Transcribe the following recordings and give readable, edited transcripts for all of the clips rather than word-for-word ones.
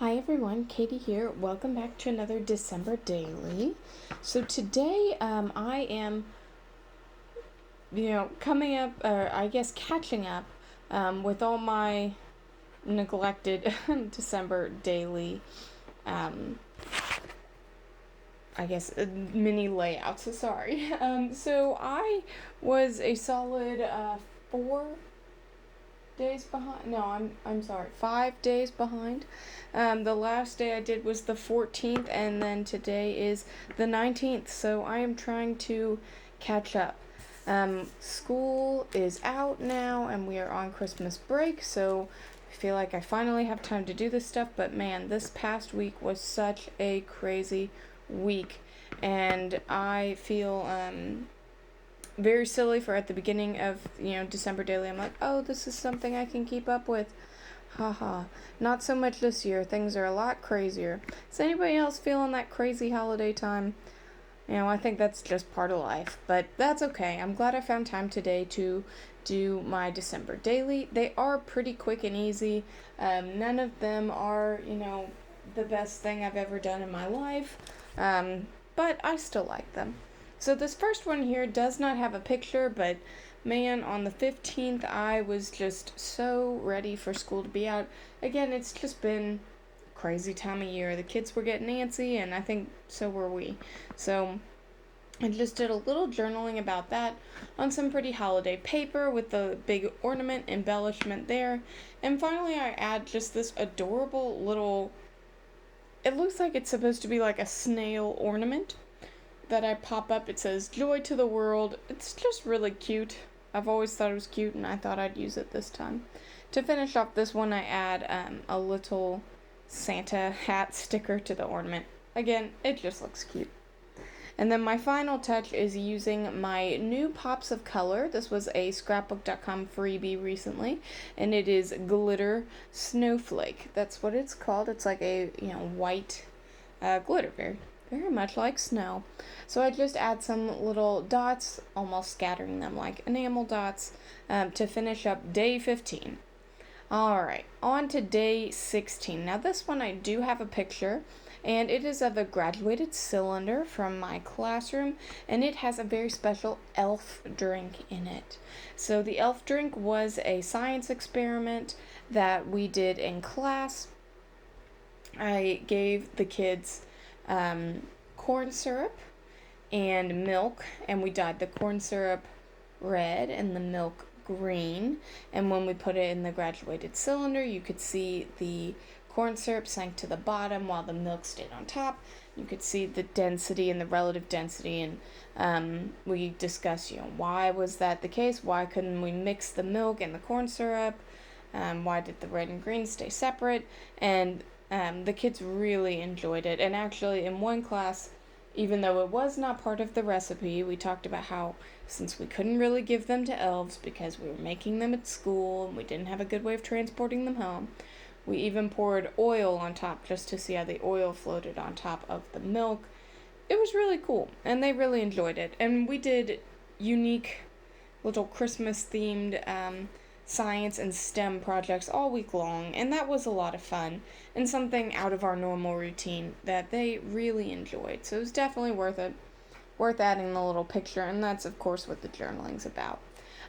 Hi everyone, Katie here. Welcome back to another December Daily. So today I am, coming up, or I guess catching up with all my neglected December Daily, um, mini layouts. Sorry. So I was a solid 4 days behind. No, I'm sorry, 5 days behind. The last day I did was the 14th, and then today is the 19th. So I am trying to catch up. School is out now, and we are on Christmas break. So I feel like I finally have time to do this stuff. But man, this past week was such a crazy week, and I feel very silly for at the beginning of December Daily. I'm like, oh, this is something I can keep up with. Haha. Not so much this year. Things are a lot crazier. Is anybody else feeling that crazy holiday time? I think that's just part of life, but that's okay. I'm glad I found time today to do my December Daily. They are pretty quick and easy. None of them are, the best thing I've ever done in my life, but I still like them. So this first one here does not have a picture, but man, on the 15th, I was just so ready for school to be out. Again, it's just been a crazy time of year. The kids were getting antsy, and I think so were we. So I just did a little journaling about that on some pretty holiday paper with the big ornament embellishment there. And finally, I add just this adorable little, it looks like it's supposed to be like a snail ornament that I pop up. It says "Joy to the World." It's just really cute. I've always thought it was cute, and I thought I'd use it this time. To finish off this one, I add a little Santa hat sticker to the ornament. Again, it just looks cute. And then my final touch is using my new Pops of Color. This was a scrapbook.com freebie recently, and it is Glitter Snowflake. That's what it's called. It's like a white glitter, very much like snow. So I just add some little dots, almost scattering them like enamel dots, to finish up day 15. Alright, on to day 16. Now this one I do have a picture, and it is of a graduated cylinder from my classroom, and it has a very special elf drink in it. So the elf drink was a science experiment that we did in class. I gave the kids corn syrup and milk, and we dyed the corn syrup red and the milk green. And when we put it in the graduated cylinder, you could see the corn syrup sank to the bottom while the milk stayed on top. You could see the density and the relative density, and we discussed, why was that the case? Why couldn't we mix the milk and the corn syrup? Why did the red and green stay separate? And the kids really enjoyed it. And actually, in one class, even though it was not part of the recipe, we talked about how, since we couldn't really give them to elves because we were making them at school and we didn't have a good way of transporting them home, we even poured oil on top just to see how the oil floated on top of the milk. It was really cool, and they really enjoyed it. And we did unique little Christmas-themed science and STEM projects all week long, and that was a lot of fun and something out of our normal routine that they really enjoyed. So it was definitely worth adding the little picture, and that's of course what the journaling's about.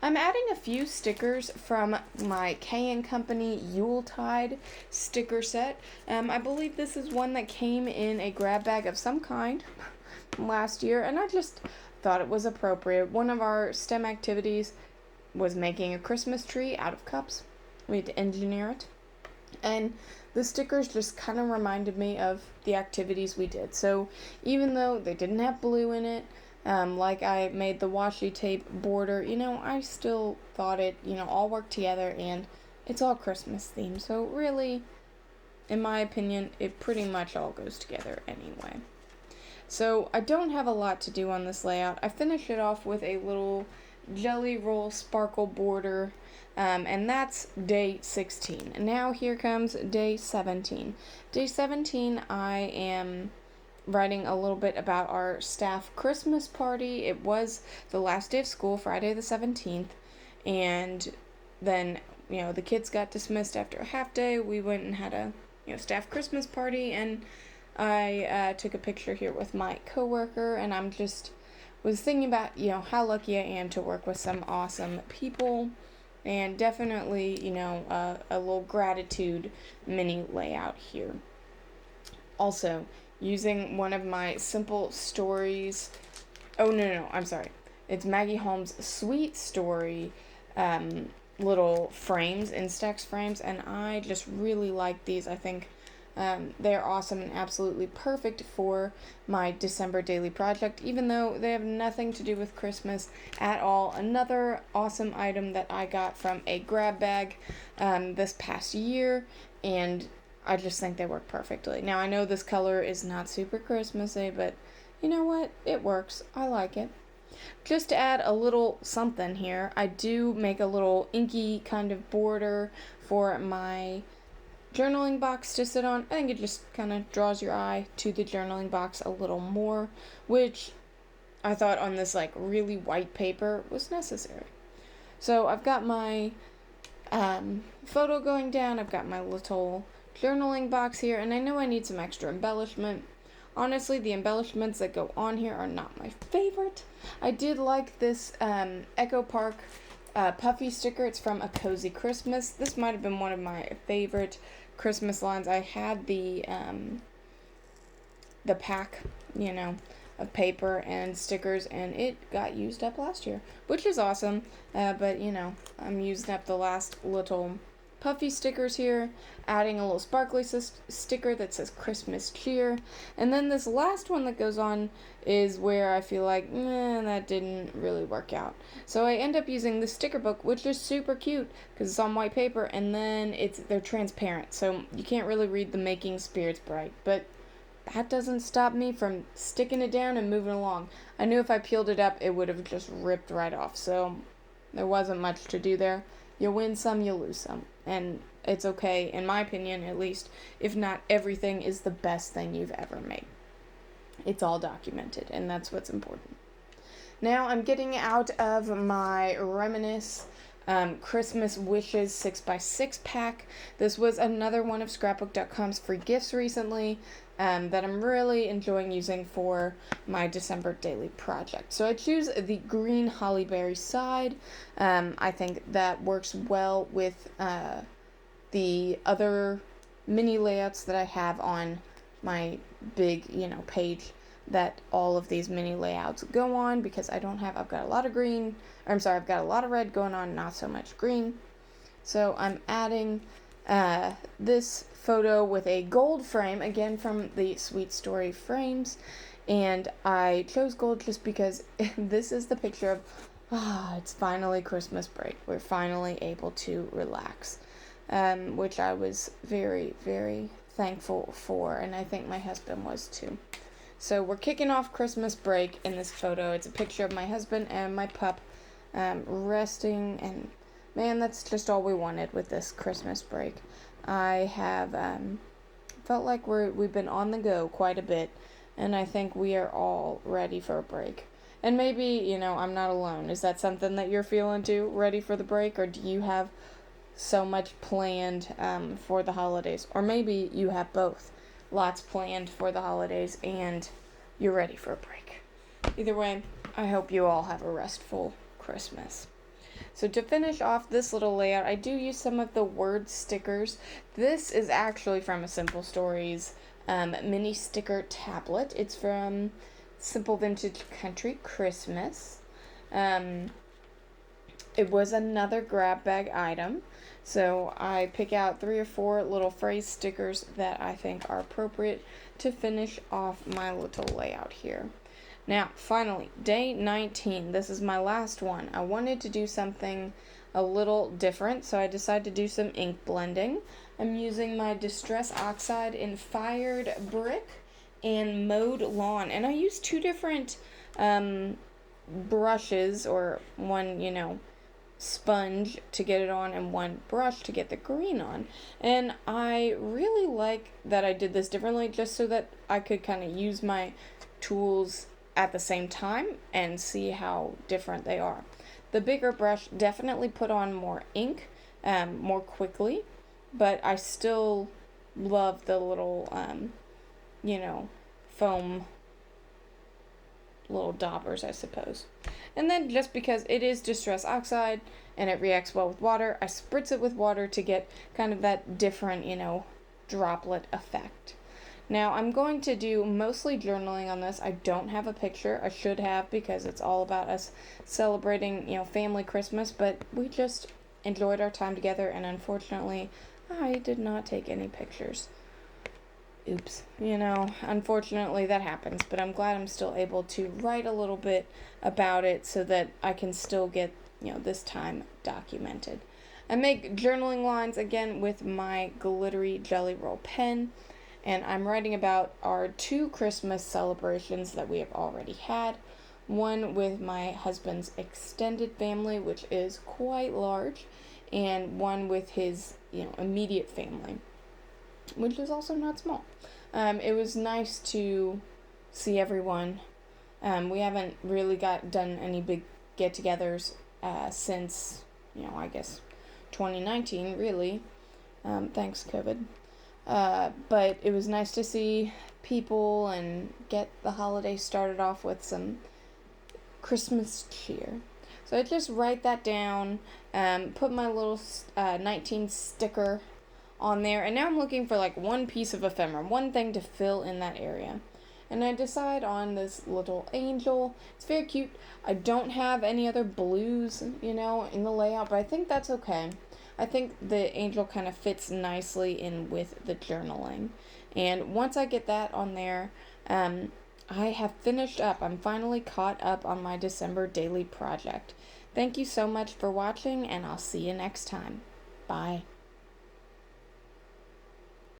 I'm adding a few stickers from my K & Company Yuletide sticker set. I believe this is one that came in a grab bag of some kind last year, and I just thought it was appropriate. One of our STEM activities was making a Christmas tree out of cups. We had to engineer it. And the stickers just kind of reminded me of the activities we did. So even though they didn't have blue in it, like I made the washi tape border, I still thought it, all worked together, and it's all Christmas themed. So really, in my opinion, it pretty much all goes together anyway. So I don't have a lot to do on this layout. I finished it off with a little Jelly Roll Sparkle border, and that's day 16. And now here comes day 17. Day 17, I am writing a little bit about our staff Christmas party. It was the last day of school, Friday the 17th, and then, the kids got dismissed after a half day. We went and had a staff Christmas party, and I took a picture here with my coworker, and I'm just was thinking about, how lucky I am to work with some awesome people, and definitely, a little gratitude mini layout here. Also, using one of my simple stories. Oh, no, I'm sorry. It's Maggie Holmes' Sweet Story little frames, Instax frames, and I just really like these. I think they're awesome and absolutely perfect for my December daily project, even though they have nothing to do with Christmas at all. Another awesome item that I got from a grab bag this past year, and I just think they work perfectly. Now, I know this color is not super Christmassy, but you know what? It works. I like it. Just to add a little something here, I do make a little inky kind of border for my journaling box to sit on. I think it just kind of draws your eye to the journaling box a little more, which I thought on this really white paper was necessary. So I've got my photo going down, I've got my little journaling box here, and I know I need some extra embellishment. Honestly, the embellishments that go on here are not my favorite. I did like this Echo Park puffy sticker. It's from A Cozy Christmas. This might have been one of my favorite Christmas lines. I had the pack, of paper and stickers, and it got used up last year, which is awesome. But I'm using up the last little puffy stickers here, adding a little sparkly sticker that says Christmas cheer, and then this last one that goes on is where I feel like, that didn't really work out. So I end up using the sticker book, which is super cute because it's on white paper, and then they're transparent, so you can't really read the Making Spirits Bright, but that doesn't stop me from sticking it down and moving along. I knew if I peeled it up, it would have just ripped right off, so there wasn't much to do there. You win some, you lose some. And it's okay, in my opinion at least, if not everything is the best thing you've ever made. It's all documented, and that's what's important. Now I'm getting out of my Reminisce Christmas Wishes 6x6 pack. This was another one of scrapbook.com's free gifts recently that I'm really enjoying using for my December daily project. So I choose the green hollyberry side. I think that works well with the other mini layouts that I have on my big, page that all of these mini layouts go on, because I've got a lot of I've got a lot of red going on, not so much green. So I'm adding this photo with a gold frame, again from the Sweet Story frames, and I chose gold just because this is the picture of, it's finally Christmas break. We're finally able to relax, which I was very, very thankful for, and I think my husband was too. So we're kicking off Christmas break in this photo. It's a picture of my husband and my pup resting, and man, that's just all we wanted with this Christmas break. I have felt like we've been on the go quite a bit, and I think we are all ready for a break. And maybe, I'm not alone. Is that something that you're feeling too, ready for the break, or do you have so much planned for the holidays? Or maybe you have both. Lots planned for the holidays and you're ready for a break. Either way, I hope you all have a restful Christmas. So to finish off this little layout, I do use some of the word stickers. This is actually from a Simple Stories mini sticker tablet. It's from Simple Vintage Country Christmas. It was another grab bag item. So I pick out 3 or 4 little phrase stickers that I think are appropriate to finish off my little layout here. Now, finally, day 19. This is my last one. I wanted to do something a little different, so I decided to do some ink blending. I'm using my Distress Oxide in Fired Brick and Mowed Lawn, and I used 2 different brushes, or one, sponge to get it on and one brush to get the green on, and I really like that I did this differently, just so that I could kind of use my tools at the same time and see how different they are. The bigger brush definitely put on more ink more quickly, but I still love the little, foam little daubers, I suppose. And then just because it is distress oxide and it reacts well with water, I spritz it with water to get kind of that different, droplet effect. Now, I'm going to do mostly journaling on this. I don't have a picture. I should have, because it's all about us celebrating, family Christmas, but we just enjoyed our time together, and unfortunately, I did not take any pictures. Oops. Unfortunately that happens, but I'm glad I'm still able to write a little bit about it so that I can still get, this time documented. I make journaling lines again with my glittery Jelly Roll pen, and I'm writing about our 2 Christmas celebrations that we have already had. One with my husband's extended family, which is quite large, and one with his, immediate family, which is also not small. It was nice to see everyone. We haven't really done any big get-togethers since, I guess 2019, really. Thanks, COVID. But it was nice to see people and get the holiday started off with some Christmas cheer. So I just write that down, put my little 19 sticker on there, and now I'm looking for like one piece of ephemera, one thing to fill in that area. And I decide on this little angel. It's very cute. I don't have any other blues, in the layout, but I think that's okay. I think the angel kind of fits nicely in with the journaling. And once I get that on there, I have finished up. I'm finally caught up on my December daily project. Thank you so much for watching, and I'll see you next time. Bye.